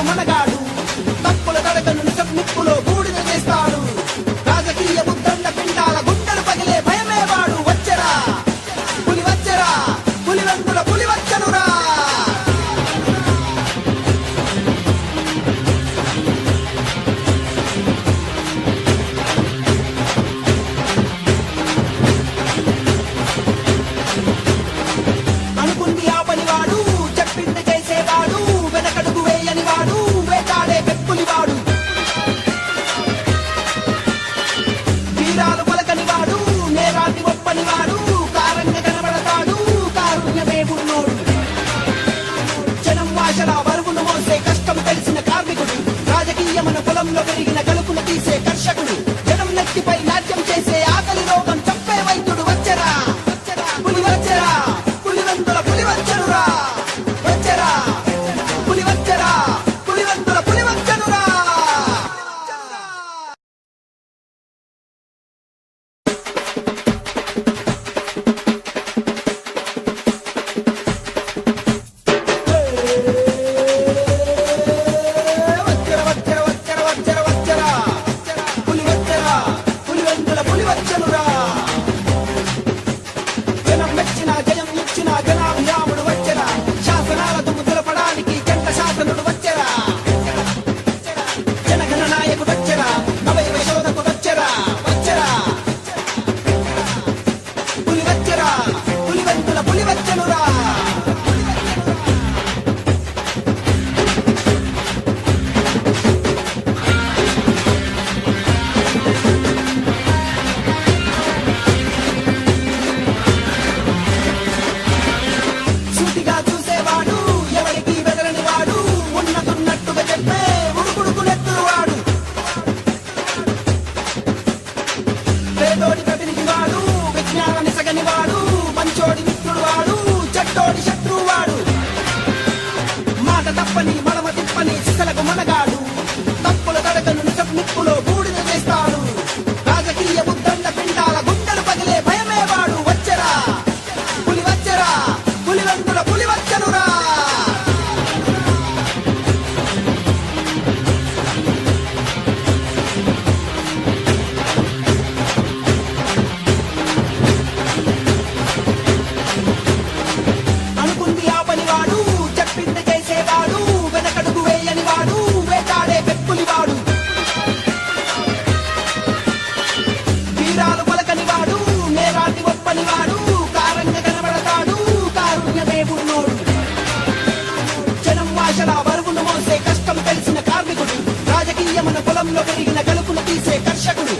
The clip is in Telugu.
మనగాడు తప్పుల తడకను నిప్పులో బూడిద చేస్తాడు రాజకీయ బుద్ధండ పిండాల గుండెలు పగిలే భయమే వాడు వచ్చరా పులివెందుల పులి వచ్చనురా అనుకుంది ఆ పనివాడు చెప్పింది చేసేవాడు వెనకడుగు వేయని వాడు వేటాడే పెప్పులివాడు వీరాలు పలకని వాడు నేరాన్ని ఒప్పని వాడు కారంగా కనబడతాడు కారుణ్యమే ఉన్నోడు జనం వాషల బరువును మోసే కష్టం తెలిసిన కార్మికుడు రాజకీయమున పొలంలో పెరిగిన గలుపును తీసే కర్షకుడు జనం నెత్తిపై నాట్యం చేసే ఆకలి రోగం చంపే వైద్యుడు వచ్చరా పులి వచ్చరా పులివెందుల పులి వచ్చనురా వచ్చరా పులివెందుల పులి వచ్చనురా పులివెందుల పులి వచ్చనురా జనం మెచ్చిన జయం ఇచ్చిన జనాభిరాముడు వచ్చరా శాసనాలతో ముద్రపడానికి జంట శాసనుడు వచ్చరా జనగణ నాయకుడు వచ్చరా నవయ శోధకుడు వచ్చరా పులి వచ్చరా పులివెందుల పులి వచ్చనురా సూటిగా చూసేవాడు ఎవరికి బెదరని వాడు ఉన్నతున్నట్టుగా చెప్పే ఉడుకుడుకునెత్తువాడు పేదోడి ప్రతినిధి వాడు విజ్ఞానాన్ని సగని వాడు మంచోడి మిత్రుడు వాడు చెడ్డోడి శత్రువు వాడు మాట తప్పని మడమ తిప్పని సిసలకు మనగాడు తప్పుల తడకను నిప్పులో బూడిద చేస్తాడు రాజకీయ బుద్ధండ పిండాల గుండెలు పగిలే భయమే వాడు వచ్చరా పులివెందుల పులి వచ్చనురా అనుకుంది ఆ పనివాడు చెప్పింది చేసేవాడు వెనకడుగు వేయని వాడు వేటాడే పెప్పులివాడు వీరాలు పలకని వాడు నేరాన్ని ఒప్పని వాడు కారంగా కనబడతాడు కారుణ్యమే ఉన్నోడు జనం వాషల బరువును మోసే కష్టం తెలిసిన కార్మికుడు రాజకీయమున పొలంలో పెరిగిన గలుపును తీసే కర్షకుడు